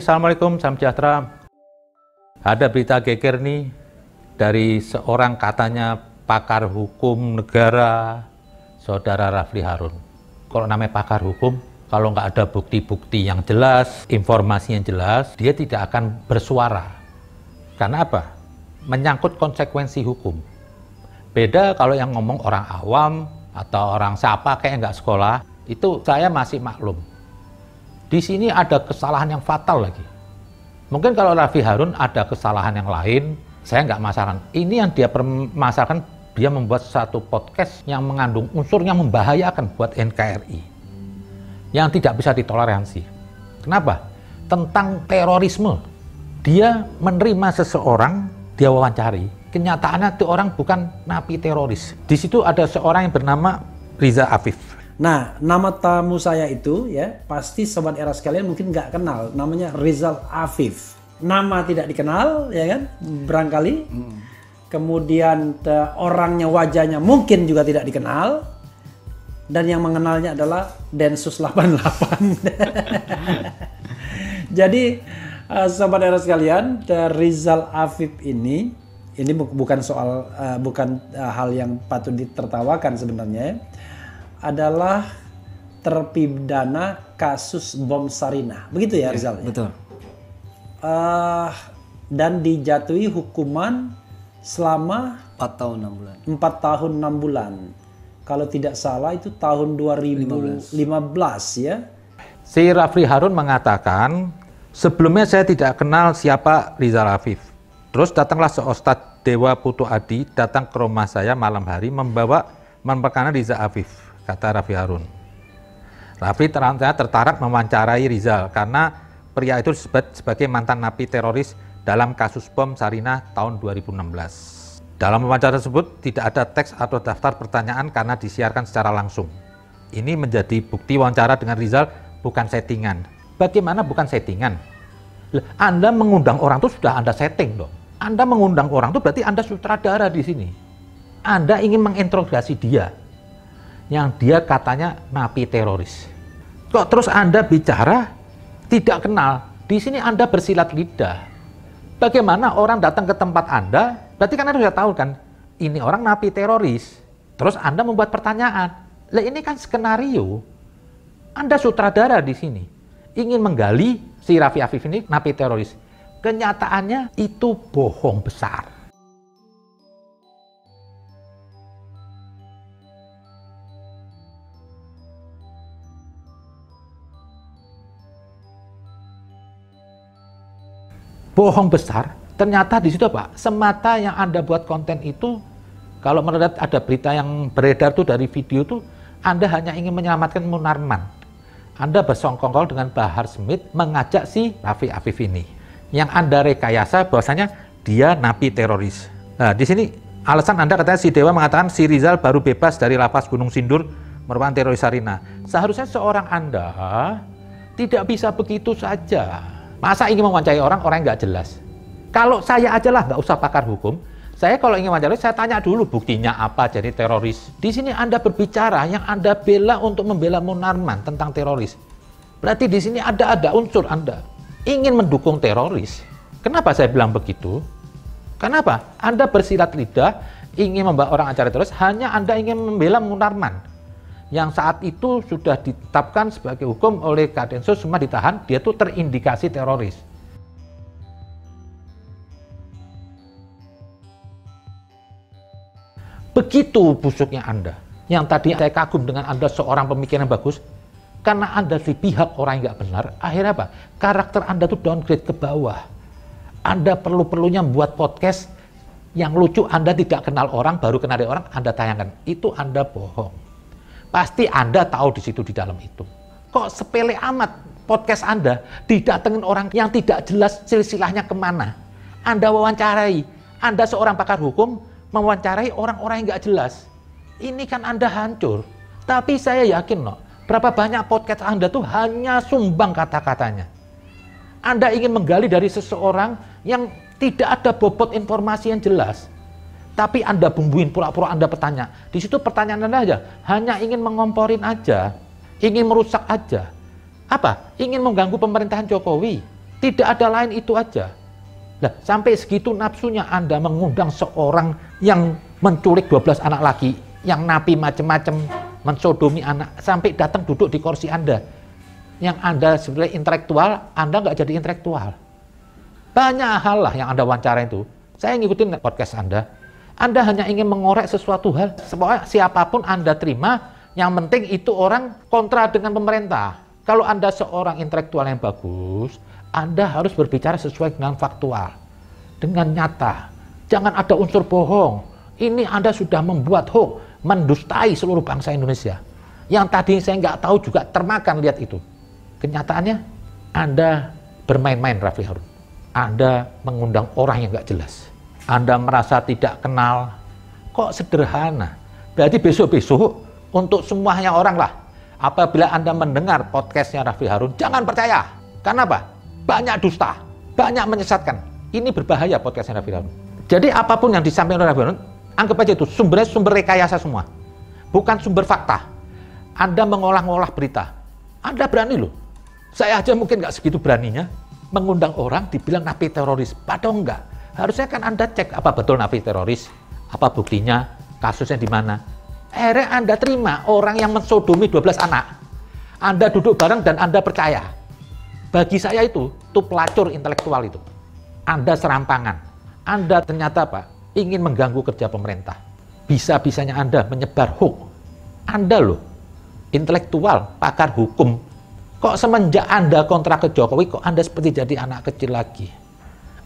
Assalamualaikum, salam sejahtera. Ada berita geger nih dari seorang katanya pakar hukum negara, Saudara Rafli Harun. Kalau namanya pakar hukum, kalau nggak ada bukti-bukti yang jelas, informasi yang jelas, dia tidak akan bersuara. Karena apa? Menyangkut konsekuensi hukum. Beda kalau yang ngomong orang awam atau orang siapa kayak nggak sekolah, itu saya masih maklum. Di sini ada kesalahan yang fatal lagi. Mungkin kalau Rafli Harun ada kesalahan yang lain, saya nggak masalahkan. Ini yang dia permasalahkan, dia membuat satu podcast yang mengandung unsur yang membahayakan buat NKRI. Yang tidak bisa ditoleransi. Kenapa? Tentang terorisme. Dia menerima seseorang, dia wawancari. Kenyataannya itu orang bukan napi teroris. Di situ ada seorang yang bernama Rizal Afif. Nah, nama tamu saya itu ya, pasti sobat era sekalian mungkin nggak kenal. Namanya Rizal Afif. Nama tidak dikenal, ya kan? Barangkali. Kemudian orangnya, wajahnya mungkin juga tidak dikenal. Dan yang mengenalnya adalah Densus 88. Jadi, sobat era sekalian, Rizal Afif ini bukan soal bukan hal yang patut ditertawakan sebenarnya. Adalah terpidana kasus bom Sarinah, begitu ya Rizal? Ya, betul. Dan dijatuhi hukuman selama 4 tahun 6 bulan. 4 tahun 6 bulan. Kalau tidak salah itu tahun 2015 ya. Si Rafli Harun mengatakan, sebelumnya saya tidak kenal siapa Rizal Afif. Terus datanglah seostad Dewa Putu Adi datang ke rumah saya malam hari memperkenalkan Rizal Afif. Kata Rafli Harun. Rafli tertarik mewawancarai Rizal karena pria itu disebut sebagai mantan napi teroris dalam kasus bom Sarinah tahun 2016. Dalam wawancara tersebut tidak ada teks atau daftar pertanyaan karena disiarkan secara langsung. Ini menjadi bukti wawancara dengan Rizal bukan settingan. Bagaimana bukan settingan? Anda mengundang orang itu sudah Anda setting dong. Anda mengundang orang itu berarti Anda sutradara di sini. Anda ingin menginterogasi dia. Yang dia katanya napi teroris. Kok terus Anda bicara tidak kenal? Di sini Anda bersilat lidah. Bagaimana orang datang ke tempat Anda? Berarti kan Anda sudah tahu kan, ini orang napi teroris. Terus Anda membuat pertanyaan. Lah ini kan skenario. Anda sutradara di sini. Ingin menggali si Rafli Afif ini napi teroris. Kenyataannya itu bohong besar. Bohong besar, ternyata di situ apa? Semata yang Anda buat konten itu, kalau menurut ada berita yang beredar tuh dari video tuh, Anda hanya ingin menyelamatkan Munarman. Anda bersongkongkol dengan Bahar Smith mengajak si Rafli Afif ini. Yang Anda rekayasa bahwasanya dia napi teroris. Nah, di sini alasan Anda katanya si Dewa mengatakan si Rizal baru bebas dari lapas Gunung Sindur merupakan teroris Sarinah. Seharusnya seorang Anda tidak bisa begitu saja. Masa ingin mewawancarai orang yang nggak jelas? Kalau saya aja lah, nggak usah pakar hukum. Saya kalau ingin wawancara, saya tanya dulu buktinya apa jadi teroris. Di sini Anda berbicara yang Anda bela untuk membela Munarman tentang teroris. Berarti di sini ada unsur Anda ingin mendukung teroris. Kenapa saya bilang begitu? Kenapa? Anda bersilat lidah ingin membawa orang acara teroris, hanya Anda ingin membela Munarman. Yang saat itu sudah ditetapkan sebagai hukum oleh Kadensus, semua ditahan, dia tuh terindikasi teroris. Begitu busuknya Anda. Yang tadi saya kagum dengan Anda seorang pemikiran yang bagus, karena Anda di pihak orang yang nggak benar, akhirnya apa? Karakter Anda tuh downgrade ke bawah. Anda perlu-perlunya membuat podcast yang lucu, Anda tidak kenal orang, baru kenal orang, Anda tayangkan. Itu Anda bohong. Pasti Anda tahu di situ di dalam itu. Kok sepele amat podcast Anda didatengin orang yang tidak jelas silsilahnya kemana. Anda wawancarai, Anda seorang pakar hukum mewawancarai orang-orang yang nggak jelas. Ini kan Anda hancur. Tapi saya yakin loh, berapa banyak podcast Anda tuh hanya sumbang kata-katanya. Anda ingin menggali dari seseorang yang tidak ada bobot informasi yang jelas. Tapi Anda bumbuin, pura-pura Anda bertanya. Di situ pertanyaan Anda aja, hanya ingin mengomporin aja, ingin merusak aja. Apa? Ingin mengganggu pemerintahan Jokowi. Tidak ada lain itu aja. Nah, sampai segitu nafsunya Anda mengundang seorang yang menculik 12 anak lagi, yang napi macam-macam, mensodomi anak, sampai datang duduk di kursi Anda. Yang Anda sebenarnya intelektual, Anda nggak jadi intelektual. Banyak hal lah yang Anda wawancara itu. Saya ngikutin podcast Anda hanya ingin mengorek sesuatu hal. Siapapun Anda terima, yang penting itu orang kontra dengan pemerintah. Kalau Anda seorang intelektual yang bagus, Anda harus berbicara sesuai dengan faktual, dengan nyata. Jangan ada unsur bohong. Ini Anda sudah membuat hoax, mendustai seluruh bangsa Indonesia. Yang tadi saya nggak tahu juga termakan lihat itu. Kenyataannya, Anda bermain-main, Rafli Harun. Anda mengundang orang yang nggak jelas. Anda merasa tidak kenal, kok sederhana. Berarti besok-besok untuk semuanya orang lah, apabila Anda mendengar podcastnya Rafli Harun, jangan percaya. Karena apa? Banyak dusta, banyak menyesatkan. Ini berbahaya podcastnya Rafli Harun. Jadi apapun yang disampaikan oleh Rafli Harun, anggap aja itu sumbernya sumber rekayasa semua. Bukan sumber fakta. Anda mengolah-ngolah berita. Anda berani loh. Saya aja mungkin nggak segitu beraninya mengundang orang dibilang napi teroris. Padahal enggak. Harusnya kan Anda cek apa betul napi teroris, apa buktinya, kasusnya di mana. Akhirnya Anda terima orang yang mensodomi 12 anak. Anda duduk bareng dan Anda percaya. Bagi saya itu pelacur intelektual itu. Anda serampangan. Anda ternyata apa? Ingin mengganggu kerja pemerintah. Bisa-bisanya Anda menyebar hoax. Anda loh, intelektual, pakar hukum. Kok semenjak Anda kontra ke Jokowi, kok Anda seperti jadi anak kecil lagi?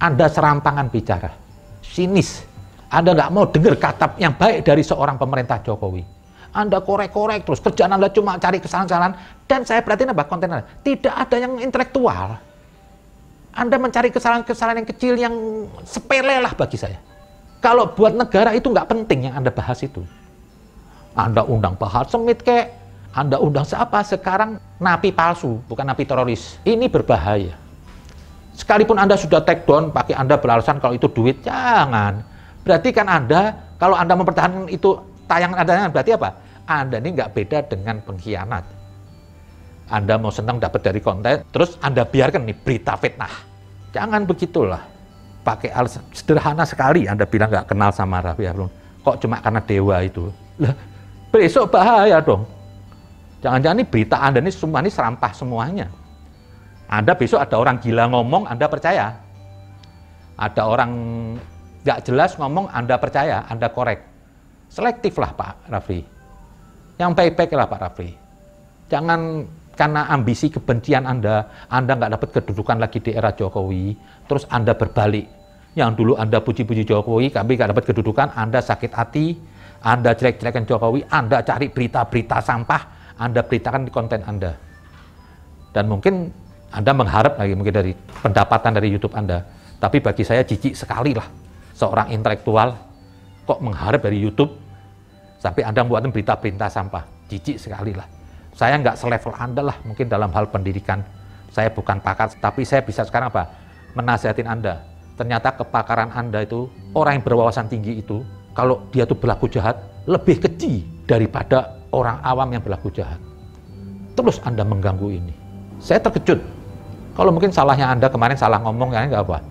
Anda serampangan bicara, sinis. Anda nggak mau dengar kata yang baik dari seorang pemerintah Jokowi. Anda korek-korek terus, kerjaan Anda cuma cari kesalahan-kesalahan. Dan saya perhatiin apa konten Anda, tidak ada yang intelektual. Anda mencari kesalahan-kesalahan yang kecil, yang sepele lah bagi saya. Kalau buat negara itu nggak penting yang Anda bahas itu. Anda undang Bahar Smith kek, Anda undang siapa? Sekarang napi palsu, bukan napi teroris. Ini berbahaya. Sekalipun Anda sudah take down, pakai Anda beralasan kalau itu duit, jangan. Berarti kan Anda, kalau Anda mempertahankan itu tayangan Anda, berarti apa? Anda ini nggak beda dengan pengkhianat. Anda mau senang dapat dari konten, terus Anda biarkan nih berita fitnah. Jangan begitulah. Pakai alasan sederhana sekali, Anda bilang nggak kenal sama Rafli Harun. Kok cuma karena dewa itu? Lah, besok bahaya dong. Jangan-jangan ini berita Anda ini semua ini serampah semuanya. Anda besok ada orang gila ngomong, Anda percaya. Ada orang nggak jelas ngomong, Anda percaya, Anda korek. Selektif lah Pak Rafli. Yang baik-baik lah Pak Rafli. Jangan karena ambisi kebencian Anda nggak dapat kedudukan lagi di era Jokowi, terus Anda berbalik. Yang dulu Anda puji-puji Jokowi, tapi nggak dapat kedudukan, Anda sakit hati, Anda jelek-jelekan Jokowi, Anda cari berita-berita sampah, Anda beritakan di konten Anda. Dan mungkin Anda mengharap lagi mungkin dari pendapatan dari YouTube Anda. Tapi bagi saya jijik sekali lah. Seorang intelektual kok mengharap dari YouTube sampai Anda buatin berita-berita sampah. Jijik sekali lah. Saya nggak selevel Anda lah mungkin dalam hal pendidikan. Saya bukan pakar, tapi saya bisa sekarang apa? Menasihatin Anda. Ternyata kepakaran Anda itu, orang yang berwawasan tinggi itu, kalau dia tuh berlaku jahat, lebih keji daripada orang awam yang berlaku jahat. Terus Anda mengganggu ini. Saya terkejut. Kalau mungkin salahnya Anda kemarin salah ngomong, ya nggak apa.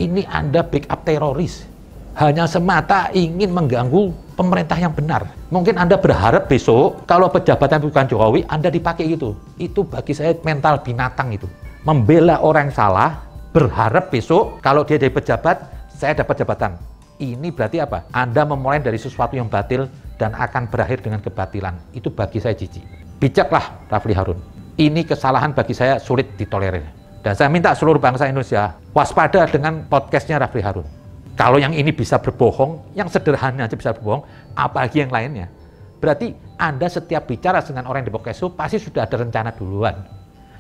Ini Anda backup teroris. Hanya semata ingin mengganggu pemerintah yang benar. Mungkin Anda berharap besok, kalau pejabatnya bukan Jokowi, Anda dipakai gitu. Itu bagi saya mental binatang itu. Membela orang yang salah, berharap besok, kalau dia jadi pejabat, saya dapat jabatan. Ini berarti apa? Anda memulai dari sesuatu yang batil dan akan berakhir dengan kebatilan. Itu bagi saya jijik. Bijaklah Rafli Harun. Ini kesalahan bagi saya sulit ditolerir. Dan saya minta seluruh bangsa Indonesia waspada dengan podcastnya Rafli Harun. Kalau yang ini bisa berbohong, yang sederhana aja bisa berbohong, apalagi yang lainnya. Berarti Anda setiap bicara dengan orang yang di podcast itu pasti sudah ada rencana duluan.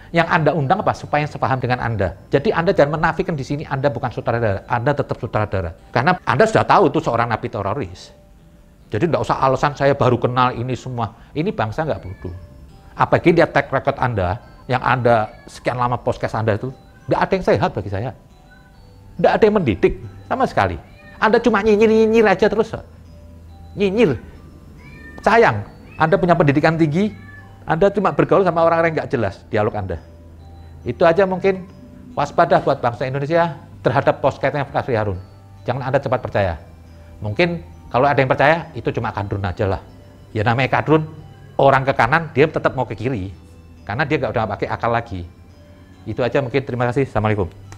Yang Anda undang apa? Supaya sepaham dengan Anda. Jadi Anda jangan menafikan di sini Anda bukan sutradara, Anda tetap sutradara. Karena Anda sudah tahu itu seorang napi teroris. Jadi nggak usah alasan saya baru kenal ini semua. Ini bangsa nggak bodoh. Apalagi dia track record Anda, yang Anda sekian lama podcast Anda itu, nggak ada yang sehat bagi saya. Nggak ada yang mendidik sama sekali. Anda cuma nyinyir-nyinyir aja terus. Nyinyir. Sayang, Anda punya pendidikan tinggi, Anda cuma bergaul sama orang-orang yang nggak jelas dialog Anda. Itu aja mungkin waspada buat bangsa Indonesia terhadap postcardnya Rafli Harun. Jangan Anda cepat percaya. Mungkin kalau ada yang percaya, itu cuma kadrun aja lah. Ya namanya kadrun, orang ke kanan, dia tetap mau ke kiri. Karena dia udah nggak pakai akal lagi. Itu aja mungkin, terima kasih. Assalamualaikum.